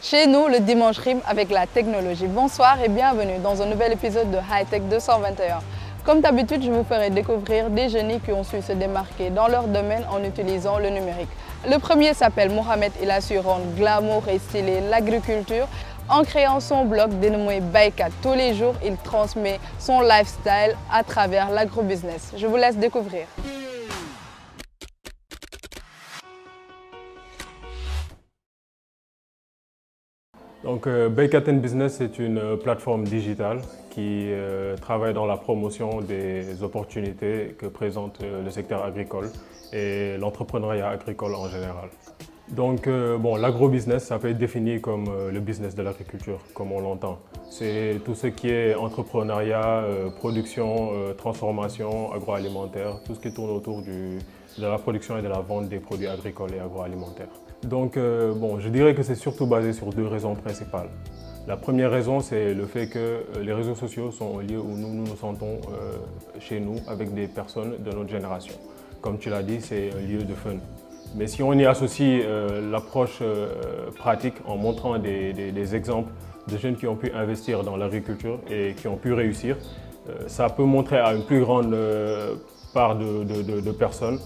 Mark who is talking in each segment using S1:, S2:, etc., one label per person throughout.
S1: Chez nous, le dimanche rime avec la technologie. Bonsoir et bienvenue dans un nouvel épisode de Hightech 221. Comme d'habitude, je vous ferai découvrir des génies qui ont su se démarquer dans leur domaine en utilisant le numérique. Le premier s'appelle Mohamed, il a su rendre glamour et stylé l'agriculture en créant son blog dénommé Baykat. Tous les jours, il transmet son lifestyle à travers l'agrobusiness. Je vous laisse découvrir.
S2: Donc, Baykat Business, c'est une plateforme digitale qui travaille dans la promotion des opportunités que présente le secteur agricole et l'entrepreneuriat agricole en général. Donc, l'agrobusiness, ça peut être défini comme le business de l'agriculture, comme on l'entend. C'est tout ce qui est entrepreneuriat, production, transformation agroalimentaire, tout ce qui tourne autour de la production et de la vente des produits agricoles et agroalimentaires. Donc, je dirais que c'est surtout basé sur deux raisons principales. La première raison, c'est le fait que les réseaux sociaux sont un lieu où nous nous sentons chez nous avec des personnes de notre génération. Comme tu l'as dit, c'est un lieu de fun. Mais si on y associe l'approche pratique en montrant des exemples de jeunes qui ont pu investir dans l'agriculture et qui ont pu réussir, ça peut montrer à une plus grande part de personnes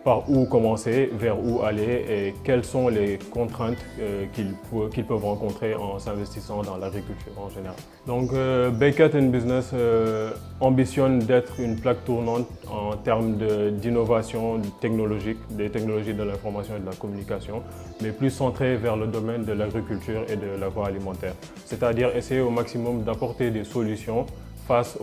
S2: par où commencer, vers où aller et quelles sont les contraintes qu'ils peuvent rencontrer en s'investissant dans l'agriculture en général. Donc Baykat Business ambitionne d'être une plaque tournante en termes d'innovation technologique, des technologies de l'information et de la communication, mais plus centrée vers le domaine de l'agriculture et de l'agroalimentaire. C'est-à-dire essayer au maximum d'apporter des solutions face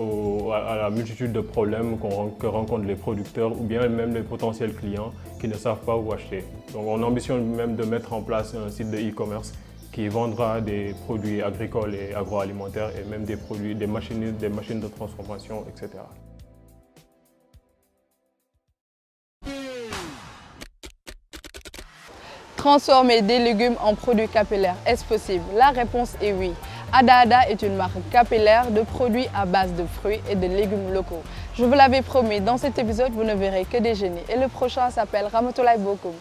S2: à la multitude de problèmes que rencontrent les producteurs ou bien même les potentiels clients qui ne savent pas où acheter. Donc on ambitionne même de mettre en place un site de e-commerce qui vendra des produits agricoles et agroalimentaires et même des machines de transformation, etc.
S1: Transformer des légumes en produits capillaires, est-ce possible? La réponse est oui. Ada Ada est une marque capillaire de produits à base de fruits et de légumes locaux. Je vous l'avais promis, dans cet épisode, vous ne verrez que des génies. Et le prochain s'appelle Ramatoulaye Bokoum.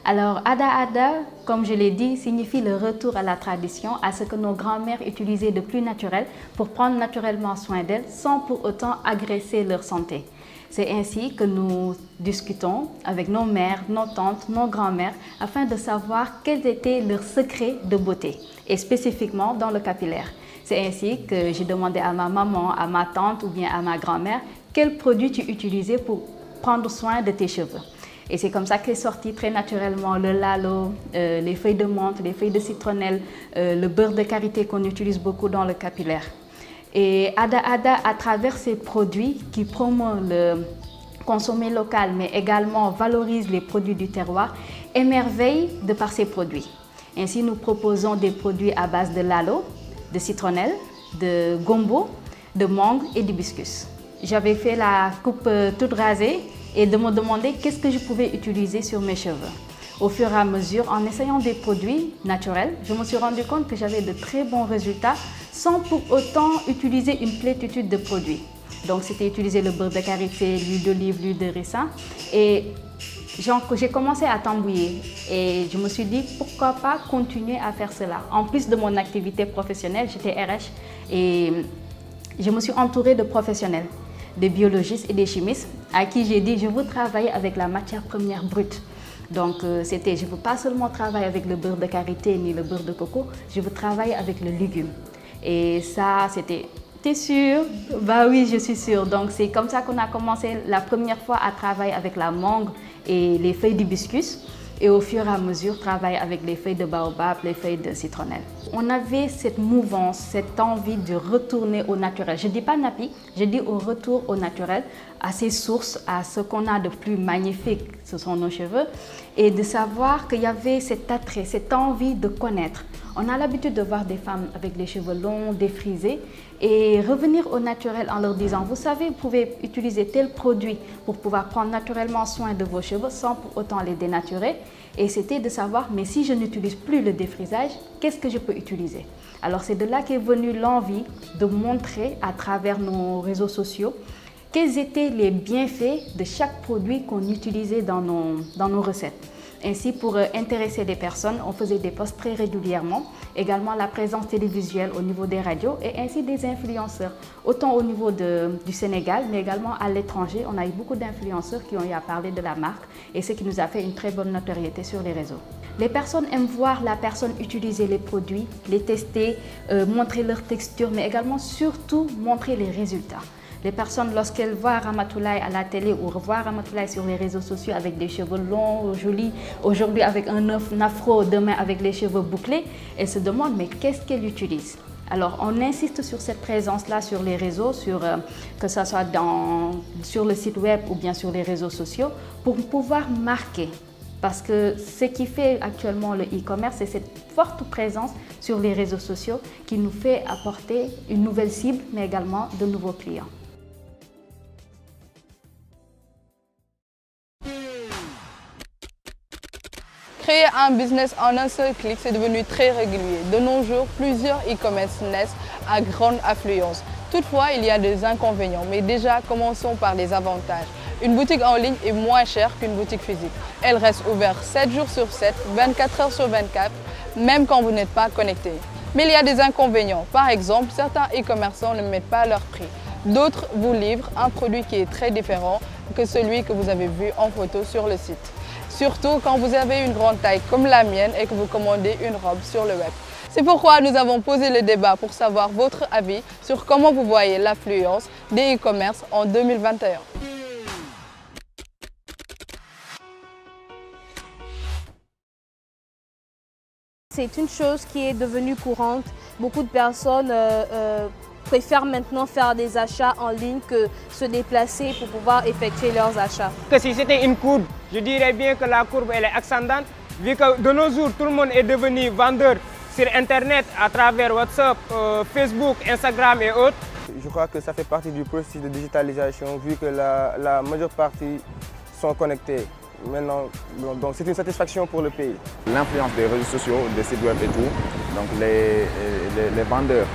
S3: Alors, Ada Ada, comme je l'ai dit, signifie le retour à la tradition, à ce que nos grands-mères utilisaient de plus naturel pour prendre naturellement soin d'elles sans pour autant agresser leur santé. C'est ainsi que nous discutons avec nos mères, nos tantes, nos grands-mères afin de savoir quels étaient leurs secrets de beauté et spécifiquement dans le capillaire. C'est ainsi que j'ai demandé à ma maman, à ma tante ou bien à ma grand-mère quels produits tu utilisais pour prendre soin de tes cheveux. Et c'est comme ça qu'est sorti très naturellement le lalo, les feuilles de menthe, les feuilles de citronnelle, le beurre de karité qu'on utilise beaucoup dans le capillaire. Et Ada Ada, à travers ces produits qui promeuvent le consommer local, mais également valorisent les produits du terroir, émerveille de par ces produits. Ainsi, nous proposons des produits à base de lalo, de citronnelle, de gombo, de mangue et d'hibiscus. J'avais fait la coupe toute rasée et de me demander qu'est-ce que je pouvais utiliser sur mes cheveux. Au fur et à mesure, en essayant des produits naturels, je me suis rendu compte que j'avais de très bons résultats sans pour autant utiliser une plénitude de produits. Donc c'était utiliser le beurre de karité, l'huile d'olive, l'huile de ricin et j'ai commencé à tambouiller et je me suis dit pourquoi pas continuer à faire cela. En plus de mon activité professionnelle, j'étais RH et je me suis entourée de professionnels, des biologistes et des chimistes à qui j'ai dit je veux travailler avec la matière première brute. Donc je ne veux pas seulement travailler avec le beurre de karité ni le beurre de coco, je veux travailler avec le légume. Et ça, c'était, t'es sûre? Bah oui, je suis sûre. Donc c'est comme ça qu'on a commencé la première fois à travailler avec la mangue et les feuilles d'hibiscus. Et au fur et à mesure, travailler avec les feuilles de baobab, les feuilles de citronnelle. On avait cette mouvance, cette envie de retourner au naturel. Je ne dis pas nappy, je dis au retour au naturel, à ses sources, à ce qu'on a de plus magnifique, ce sont nos cheveux, et de savoir qu'il y avait cet attrait, cette envie de connaître. On a l'habitude de voir des femmes avec les cheveux longs, défrisés, et revenir au naturel en leur disant, vous savez, vous pouvez utiliser tel produit pour pouvoir prendre naturellement soin de vos cheveux sans pour autant les dénaturer. Et c'était de savoir, mais si je n'utilise plus le défrisage, qu'est-ce que je peux utiliser? Alors c'est de là qu'est venue l'envie de montrer à travers nos réseaux sociaux quels étaient les bienfaits de chaque produit qu'on utilisait dans nos recettes. Ainsi, pour intéresser des personnes, on faisait des posts très régulièrement. Également la présence télévisuelle au niveau des radios et ainsi des influenceurs. Autant au niveau du Sénégal, mais également à l'étranger. On a eu beaucoup d'influenceurs qui ont eu à parler de la marque et ce qui nous a fait une très bonne notoriété sur les réseaux. Les personnes aiment voir la personne utiliser les produits, les tester, montrer leur texture, mais également surtout montrer les résultats. Les personnes, lorsqu'elles voient Ramatoulaye à la télé ou revoient Ramatoulaye sur les réseaux sociaux avec des cheveux longs, jolis, aujourd'hui avec un afro, demain avec les cheveux bouclés, elles se demandent mais qu'est-ce qu'elle utilise? Alors on insiste sur cette présence-là sur les réseaux, que ce soit sur le site web ou bien sur les réseaux sociaux, pour pouvoir marquer. Parce que ce qui fait actuellement le e-commerce, c'est cette forte présence sur les réseaux sociaux qui nous fait apporter une nouvelle cible, mais également de nouveaux clients.
S1: Créer un business en un seul clic, c'est devenu très régulier. De nos jours, plusieurs e-commerce naissent à grande affluence. Toutefois, il y a des inconvénients, mais déjà, commençons par les avantages. Une boutique en ligne est moins chère qu'une boutique physique. Elle reste ouverte 7 jours sur 7, 24 heures sur 24, même quand vous n'êtes pas connecté. Mais il y a des inconvénients. Par exemple, certains e-commerçants ne mettent pas leur prix. D'autres vous livrent un produit qui est très différent que celui que vous avez vu en photo sur le site. Surtout quand vous avez une grande taille comme la mienne et que vous commandez une robe sur le web. C'est pourquoi nous avons posé le débat pour savoir votre avis sur comment vous voyez l'affluence des e-commerce en 2021.
S4: C'est une chose qui est devenue courante. Beaucoup de personnes préfèrent maintenant faire des achats en ligne que se déplacer pour pouvoir effectuer leurs achats.
S5: Si c'était une courbe, je dirais bien que la courbe elle est ascendante, vu que de nos jours, tout le monde est devenu vendeur sur Internet à travers WhatsApp, Facebook, Instagram et autres.
S6: Je crois que ça fait partie du processus de digitalisation, vu que la majeure partie sont connectés. Maintenant, donc c'est une satisfaction pour le pays.
S7: L'influence des réseaux sociaux, des sites web et tout, donc les vendeurs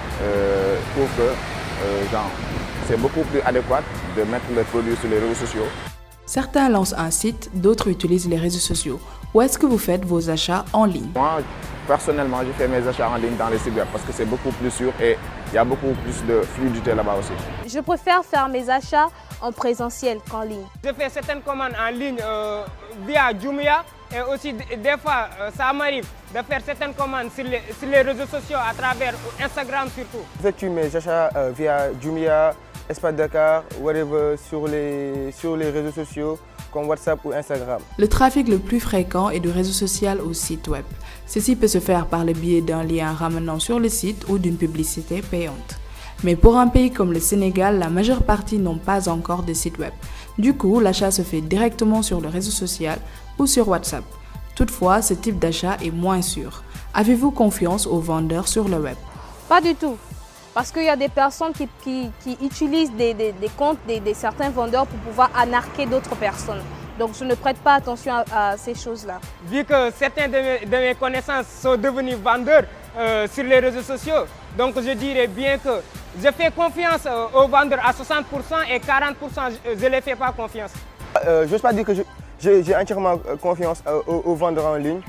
S7: trouvent que c'est beaucoup plus adéquat de mettre les produits sur les réseaux sociaux.
S1: Certains lancent un site, d'autres utilisent les réseaux sociaux. Où est-ce que vous faites vos achats en ligne?
S7: Moi, personnellement, je fais mes achats en ligne dans les sites web parce que c'est beaucoup plus sûr et il y a beaucoup plus de fluidité là-bas aussi.
S4: Je préfère faire mes achats en présentiel qu'en ligne.
S5: Je fais certaines commandes en ligne via Jumia et aussi des fois ça m'arrive de faire certaines commandes sur les réseaux sociaux à travers Instagram surtout.
S6: J'effectue mes achats via Jumia, Espace Dakar, whatever, sur les réseaux sociaux comme WhatsApp ou Instagram.
S1: Le trafic le plus fréquent est du réseau social au site web. Ceci peut se faire par le biais d'un lien ramenant sur le site ou d'une publicité payante. Mais pour un pays comme le Sénégal, la majeure partie n'ont pas encore de site web. Du coup, l'achat se fait directement sur le réseau social ou sur WhatsApp. Toutefois, ce type d'achat est moins sûr. Avez-vous confiance aux vendeurs sur le web?
S4: Pas du tout. Parce qu'il y a des personnes qui utilisent des comptes de certains vendeurs pour pouvoir anarquer d'autres personnes. Donc je ne prête pas attention à ces choses-là.
S5: Vu que certains de mes connaissances sont devenus vendeurs sur les réseaux sociaux, donc je dirais bien que je fais confiance aux vendeurs à 60% et 40% je ne les fais pas confiance.
S6: Je n'ose pas dire que j'ai entièrement confiance aux vendeurs en ligne,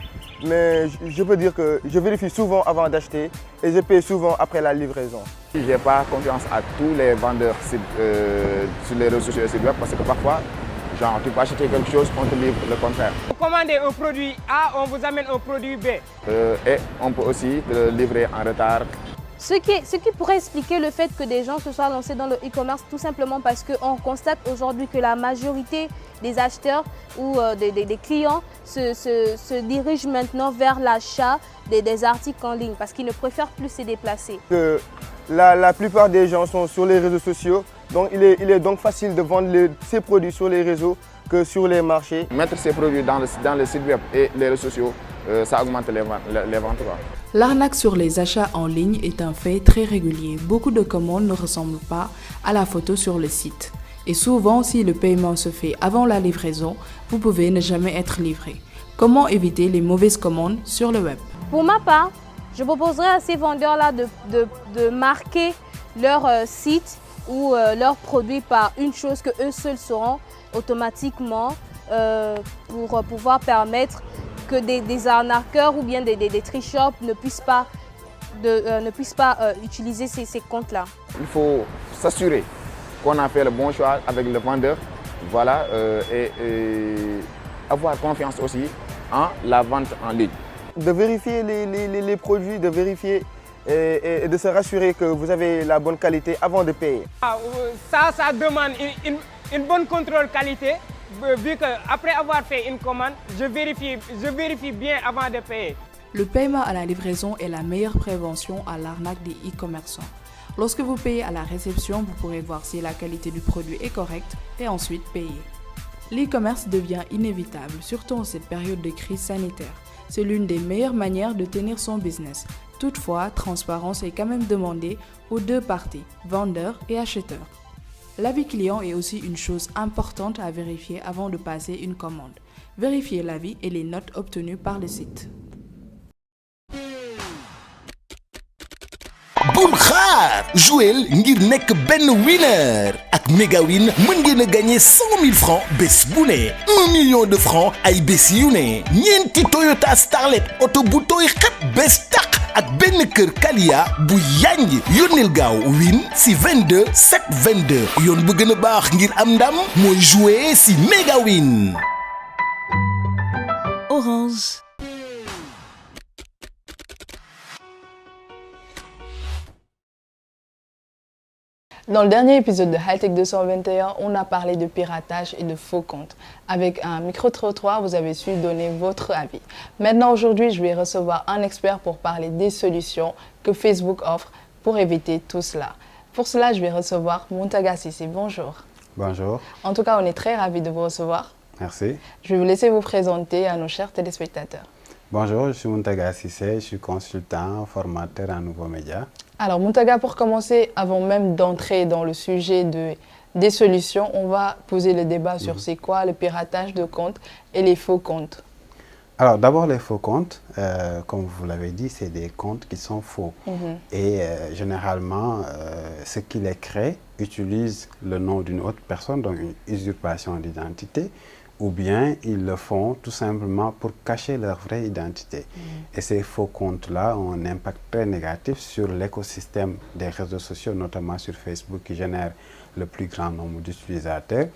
S6: mais je peux dire que je vérifie souvent avant d'acheter et je paye souvent après la livraison.
S7: Je n'ai pas confiance à tous les vendeurs sur les réseaux sociaux et sites web parce que parfois, tu peux acheter quelque chose, on te livre le contraire.
S5: Vous commandez un produit A, on vous amène un produit B.
S7: Et on peut aussi le livrer en retard.
S4: Ce qui pourrait expliquer le fait que des gens se soient lancés dans le e-commerce tout simplement parce qu'on constate aujourd'hui que la majorité des acheteurs ou des clients se dirigent maintenant vers l'achat des articles en ligne parce qu'ils ne préfèrent plus se déplacer.
S6: La plupart des gens sont sur les réseaux sociaux, donc il est donc facile de vendre ces produits sur les réseaux que sur les marchés.
S7: Mettre ces produits dans le site web et les réseaux sociaux, ça augmente les ventes.
S1: L'arnaque sur les achats en ligne est un fait très régulier. Beaucoup de commandes ne ressemblent pas à la photo sur le site. Et souvent, si le paiement se fait avant la livraison, vous pouvez ne jamais être livré. Comment éviter les mauvaises commandes sur le web?
S4: Pour ma part, je proposerais à ces vendeurs-là de marquer leur site ou leurs produits par une chose que eux seuls sauront automatiquement pour pouvoir permettre que des arnaqueurs ou bien des tricheurs ne puissent pas utiliser ces comptes-là.
S7: Il faut s'assurer qu'on a fait le bon choix avec le vendeur, voilà, et avoir confiance aussi en la vente en ligne.
S6: De vérifier les produits, de vérifier et de se rassurer que vous avez la bonne qualité avant de payer.
S5: Ça demande une bonne contrôle qualité, vu qu'après avoir fait une commande, je vérifie bien avant de payer.
S1: Le paiement à la livraison est la meilleure prévention à l'arnaque des e-commerçants. Lorsque vous payez à la réception, vous pourrez voir si la qualité du produit est correcte et ensuite payer. L'e-commerce devient inévitable, surtout en cette période de crise sanitaire. C'est l'une des meilleures manières de tenir son business. Toutefois, transparence est quand même demandée aux deux parties, vendeurs et acheteurs. L'avis client est aussi une chose importante à vérifier avant de passer une commande. Vérifiez l'avis et les notes obtenues par le site.
S8: bul xaar jouel ngir nek ben winner ak Megawin mën ngeen a gagner 100 000 francs bés bu ne 1 million de francs ay bés yu ne ñeenti Toyota Starlet auto bu tooy xep bés tàq ak benn kër Kalia bu yanj yónneel gaaw win si 22 722 yoon bu gën a baax ngir am ndam mooy jouer si Megawin.
S9: Orange.
S1: Dans le dernier épisode de Hightech 221, on a parlé de piratage et de faux comptes. Avec un micro-trottoir, vous avez su donner votre avis. Maintenant, aujourd'hui, je vais recevoir un expert pour parler des solutions que Facebook offre pour éviter tout cela. Pour cela, je vais recevoir Muntaga Sissé. Bonjour.
S10: Bonjour.
S1: En tout cas, on est très ravis de vous recevoir.
S10: Merci.
S1: Je vais vous laisser vous présenter à nos chers téléspectateurs.
S10: Bonjour, je suis Muntaga Sissé, je suis consultant, formateur en nouveaux médias.
S1: Alors Muntaga, pour commencer, avant même d'entrer dans le sujet des solutions, on va poser le débat sur c'est quoi le piratage de comptes et les faux comptes.
S10: Alors d'abord les faux comptes, comme vous l'avez dit, c'est des comptes qui sont faux. Et généralement, ceux qui les créent utilisent le nom d'une autre personne, donc une usurpation d'identité, ou bien ils le font tout simplement pour cacher leur vraie identité. Et ces faux comptes-là ont un impact très négatif sur l'écosystème des réseaux sociaux, notamment sur Facebook qui génère le plus grand nombre d'utilisateurs.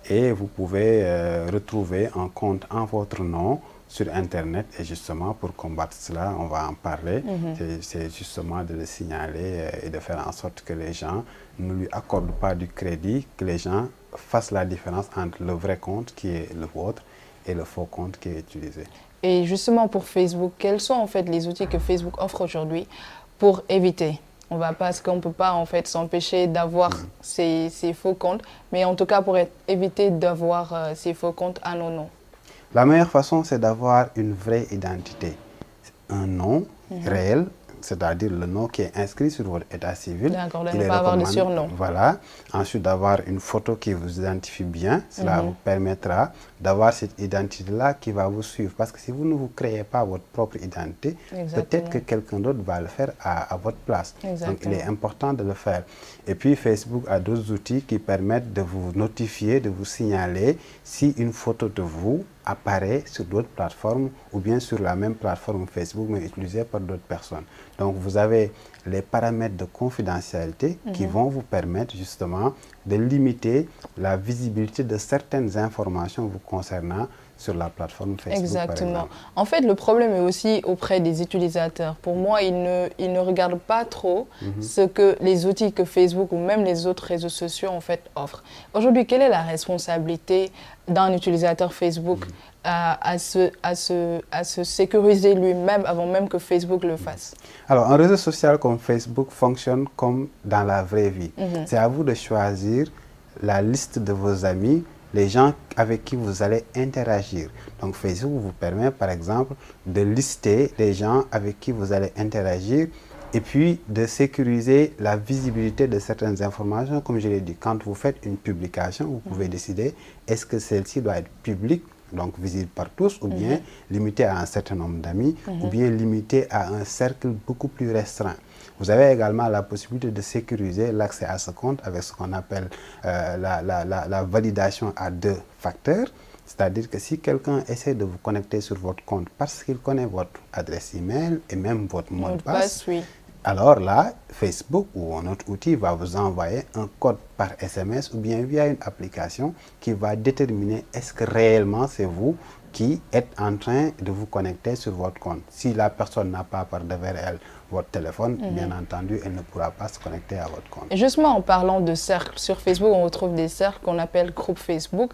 S10: Et vous pouvez retrouver un compte en votre nom sur Internet. Et justement, pour combattre cela, on va en parler. C'est justement de le signaler et de faire en sorte que les gens ne lui accordent pas du crédit, que les gens fassent la différence entre le vrai compte qui est le vôtre et le faux compte qui est utilisé.
S1: Et justement pour Facebook, quels sont en fait les outils que Facebook offre aujourd'hui pour éviter? Parce qu'on ne peut pas en fait s'empêcher d'avoir ces faux comptes, mais en tout cas pour éviter d'avoir ces faux comptes à nos noms.
S10: La meilleure façon, c'est d'avoir une vraie identité. Un nom réel, c'est-à-dire le nom qui est inscrit sur votre état civil.
S1: D'accord, de ne pas avoir de surnom.
S10: Voilà. Ensuite, d'avoir une photo qui vous identifie bien. Cela vous permettra d'avoir cette identité-là qui va vous suivre. Parce que si vous ne vous créez pas votre propre identité, peut-être que quelqu'un d'autre va le faire à votre place. Donc, il est important de le faire. Et puis, Facebook a d'autres outils qui permettent de vous notifier, de vous signaler si une photo de vous apparaît sur d'autres plateformes ou bien sur la même plateforme Facebook mais utilisée par d'autres personnes. Donc vous avez les paramètres de confidentialité qui vont vous permettre justement de limiter la visibilité de certaines informations vous concernant sur la plateforme Facebook.
S1: Exactement. En fait, le problème est aussi auprès des utilisateurs. Pour moi, ils ne regardent pas trop ce que les outils que Facebook ou même les autres réseaux sociaux en fait offrent. Aujourd'hui, quelle est la responsabilité d'un utilisateur Facebook à se sécuriser lui-même avant même que Facebook le fasse?
S10: Alors, un réseau social comme Facebook fonctionne comme dans la vraie vie. C'est à vous de choisir la liste de vos amis, les gens avec qui vous allez interagir. Donc Facebook vous permet par exemple de lister les gens avec qui vous allez interagir et puis de sécuriser la visibilité de certaines informations. Comme je l'ai dit, quand vous faites une publication, vous pouvez décider est-ce que celle-ci doit être publique donc visible par tous, ou bien limité à un certain nombre d'amis, ou bien limité à un cercle beaucoup plus restreint. Vous avez également la possibilité de sécuriser l'accès à ce compte avec ce qu'on appelle la validation à 2 facteurs. C'est-à-dire que si quelqu'un essaie de vous connecter sur votre compte parce qu'il connaît votre adresse email et même votre mot de passe,
S1: oui.
S10: alors là, Facebook ou un autre outil va vous envoyer un code par SMS ou bien via une application qui va déterminer est-ce que réellement c'est vous qui êtes en train de vous connecter sur votre compte. Si la personne n'a pas par devers elle votre téléphone, bien entendu, elle ne pourra pas se connecter à votre compte.
S1: Et justement, en parlant de cercles, sur Facebook, on retrouve des cercles qu'on appelle groupes Facebook.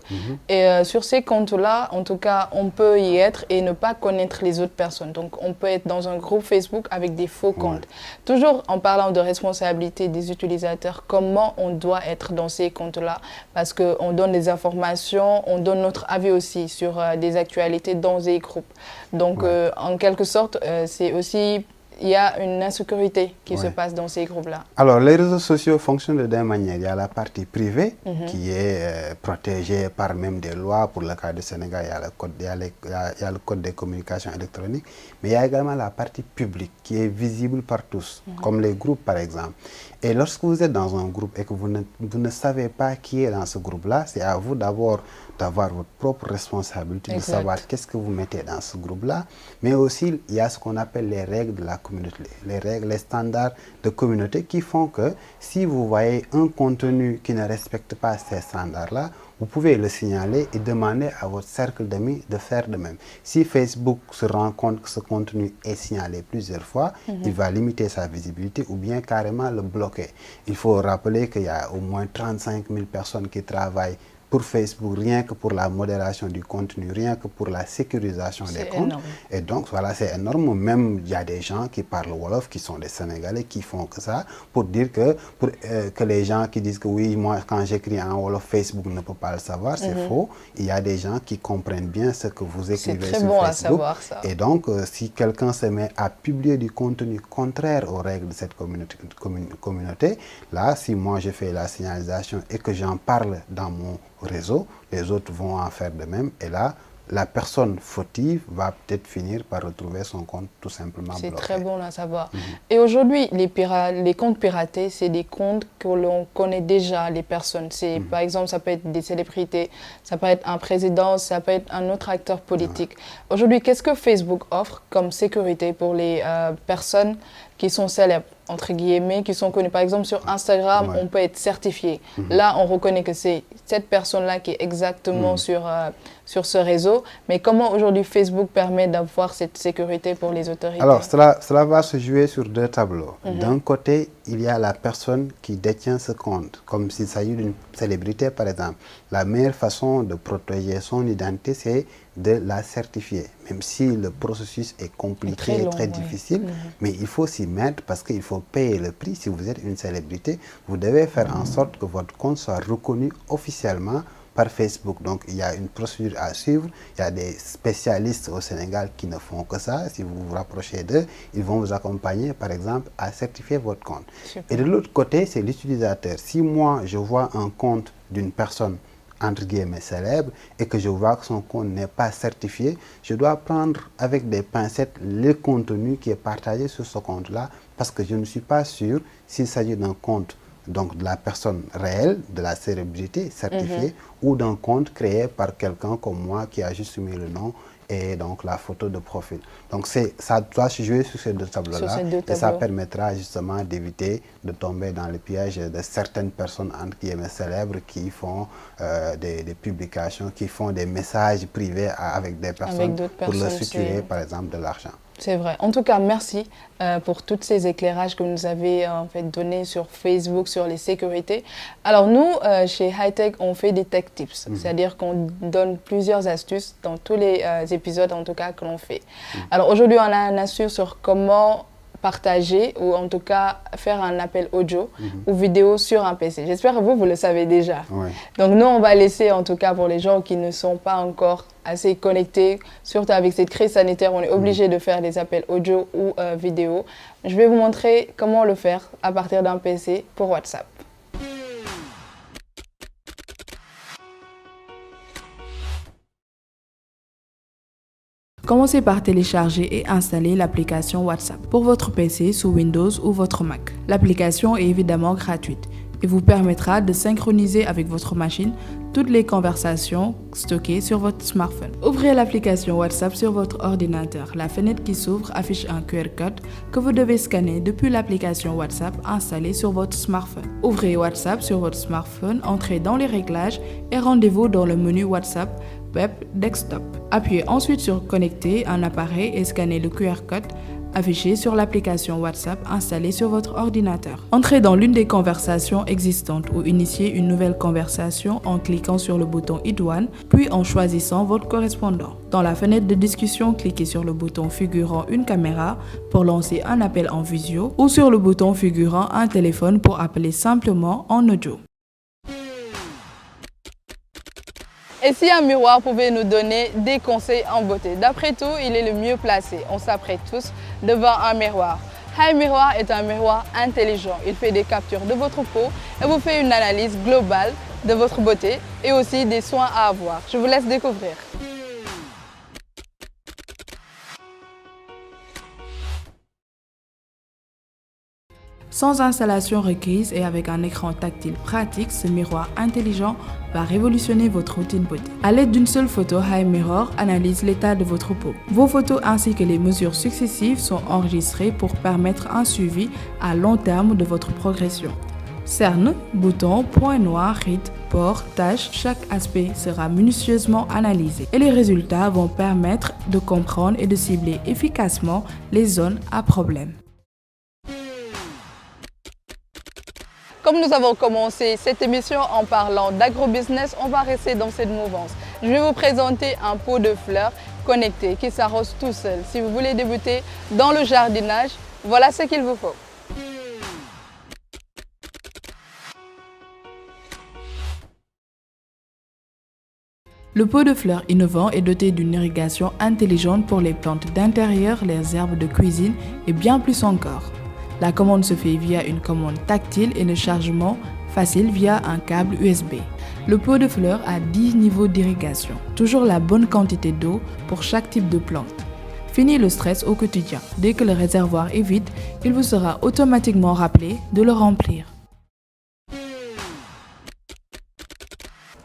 S1: Et sur ces comptes-là, en tout cas, on peut y être et ne pas connaître les autres personnes. Donc, on peut être dans un groupe Facebook avec des faux comptes. Toujours en parlant de responsabilité des utilisateurs, comment on doit être dans ces comptes-là? Parce qu'on donne des informations, on donne notre avis aussi sur des actualités dans ces groupes. Donc, en quelque sorte, c'est aussi... Il y a une insécurité qui se passe dans ces groupes-là.
S10: Alors, les réseaux sociaux fonctionnent de deux manières. Il y a la partie privée qui est protégée par même des lois. Pour le cas du Sénégal, il y a le code des communications électroniques. Mais il y a également la partie publique qui est visible par tous, comme les groupes par exemple. Et lorsque vous êtes dans un groupe et que vous ne savez pas qui est dans ce groupe-là, c'est à vous d'abord d'avoir votre propre responsabilité, de savoir qu'est-ce que vous mettez dans ce groupe-là. Mais aussi, il y a ce qu'on appelle les règles de la communauté, les règles, les standards de communauté qui font que si vous voyez un contenu qui ne respecte pas ces standards-là, vous pouvez le signaler et demander à votre cercle d'amis de faire de même. Si Facebook se rend compte que ce contenu est signalé plusieurs fois, il va limiter sa visibilité ou bien carrément le bloquer. Il faut rappeler qu'il y a au moins 35 000 personnes qui travaillent pour Facebook, rien que pour la modération du contenu, rien que pour la sécurisation des comptes.
S1: Énorme.
S10: Et donc, voilà, c'est énorme. Même, il y a des gens qui parlent Wolof, qui sont des Sénégalais, qui font que ça, pour dire que, que les gens qui disent que oui, moi, quand j'écris en Wolof, Facebook ne peut pas le savoir, c'est faux. Il y a des gens qui comprennent bien ce que vous écrivez sur
S1: bon
S10: Facebook.
S1: à savoir, ça.
S10: Et donc, si quelqu'un se met à publier du contenu contraire aux règles de cette communauté, là, si moi, je fais la signalisation et que j'en parle dans mon réseau, les autres vont en faire de même et là, la personne fautive va peut-être finir par retrouver son compte tout simplement bloqué.
S1: C'est très bon à savoir. Et aujourd'hui, les comptes piratés, c'est des comptes que l'on connaît déjà, les personnes. Par exemple, ça peut être des célébrités, ça peut être un président, ça peut être un autre acteur politique. Aujourd'hui, qu'est-ce que Facebook offre comme sécurité pour les personnes qui sont célèbres, entre guillemets, qui sont connues? Par exemple, sur Instagram, on peut être certifié. Là, on reconnaît que c'est cette personne-là qui est exactement sur ce réseau. Mais comment aujourd'hui Facebook permet d'avoir cette sécurité pour les autorités?
S10: Alors, cela va se jouer sur deux tableaux. D'un côté, il y a la personne qui détient ce compte, comme s'il s'agit d'une célébrité, par exemple. La meilleure façon de protéger son identité, c'est de la certifier, même si le processus est compliqué, très difficile, mais il faut s'y mettre parce qu'il faut payer le prix. Si vous êtes une célébrité, vous devez faire en sorte que votre compte soit reconnu officiellement par Facebook. Donc, il y a une procédure à suivre. Il y a des spécialistes au Sénégal qui ne font que ça. Si vous vous rapprochez d'eux, ils vont vous accompagner, par exemple, à certifier votre compte. Super. Et de l'autre côté, c'est l'utilisateur. Si moi, je vois un compte d'une personne entre guillemets célèbre et que je vois que son compte n'est pas certifié, je dois prendre avec des pincettes le contenu qui est partagé sur ce compte-là parce que je ne suis pas sûr s'il s'agit d'un compte donc de la personne réelle, de la célébrité certifiée ou d'un compte créé par quelqu'un comme moi qui a juste mis le nom et donc la photo de profil. Donc ça doit se jouer sur ces deux tableaux-là et ça permettra justement d'éviter de tomber dans le piège de certaines personnes entre guillemets célèbres qui font des publications, qui font des messages privés avec des personnes pour leur suturer par exemple de l'argent.
S1: C'est vrai. En tout cas, merci pour tous ces éclairages que vous nous avez donnés sur Facebook, sur les sécurités. Alors nous, chez Hightech, on fait des tech tips. C'est-à-dire qu'on donne plusieurs astuces dans tous les épisodes, en tout cas, que l'on fait. Alors aujourd'hui, on a une astuce sur comment partager ou en tout cas faire un appel audio ou vidéo sur un PC. J'espère que vous le savez déjà. Donc nous, on va laisser en tout cas pour les gens qui ne sont pas encore assez connectés, surtout avec cette crise sanitaire, on est obligé de faire des appels audio ou vidéo. Je vais vous montrer comment le faire à partir d'un PC pour WhatsApp. Commencez par télécharger et installer l'application WhatsApp pour votre PC sous Windows ou votre Mac. L'application est évidemment gratuite et vous permettra de synchroniser avec votre machine toutes les conversations stockées sur votre smartphone. Ouvrez l'application WhatsApp sur votre ordinateur. La fenêtre qui s'ouvre affiche un QR code que vous devez scanner depuis l'application WhatsApp installée sur votre smartphone. Ouvrez WhatsApp sur votre smartphone, entrez dans les réglages et rendez-vous dans le menu WhatsApp Web Desktop. Appuyez ensuite sur Connecter un appareil et scannez le QR code affiché sur l'application WhatsApp installée sur votre ordinateur. Entrez dans l'une des conversations existantes ou initiez une nouvelle conversation en cliquant sur le bouton Idoine, puis en choisissant votre correspondant. Dans la fenêtre de discussion, cliquez sur le bouton figurant une caméra pour lancer un appel en visio ou sur le bouton figurant un téléphone pour appeler simplement en audio. Et si un miroir pouvait nous donner des conseils en beauté? D'après tout, il est le mieux placé. On s'apprête tous devant un miroir. Hi Miroir est un miroir intelligent. Il fait des captures de votre peau et vous fait une analyse globale de votre beauté et aussi des soins à avoir. Je vous laisse découvrir. Sans installation requise et avec un écran tactile pratique, ce miroir intelligent va révolutionner votre routine beauté. À l'aide d'une seule photo, Hi Mirror analyse l'état de votre peau. Vos photos ainsi que les mesures successives sont enregistrées pour permettre un suivi à long terme de votre progression. Cernes, boutons, points noirs, rides, pores, taches, chaque aspect sera minutieusement analysé et les résultats vont permettre de comprendre et de cibler efficacement les zones à problème. Comme nous avons commencé cette émission en parlant d'agrobusiness, on va rester dans cette mouvance. Je vais vous présenter un pot de fleurs connecté qui s'arrose tout seul. Si vous voulez débuter dans le jardinage, voilà ce qu'il vous faut. Le pot de fleurs innovant est doté d'une irrigation intelligente pour les plantes d'intérieur, les herbes de cuisine et bien plus encore. La commande se fait via une commande tactile et le chargement facile via un câble USB. Le pot de fleurs a 10 niveaux d'irrigation. Toujours la bonne quantité d'eau pour chaque type de plante. Fini le stress au quotidien. Dès que le réservoir est vide, il vous sera automatiquement rappelé de le remplir.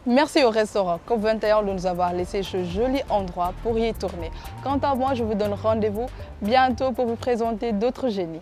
S1: Merci au restaurant COP21 de nous avoir laissé ce joli endroit pour y tourner. Quant à moi, je vous donne rendez-vous bientôt pour vous présenter d'autres génies.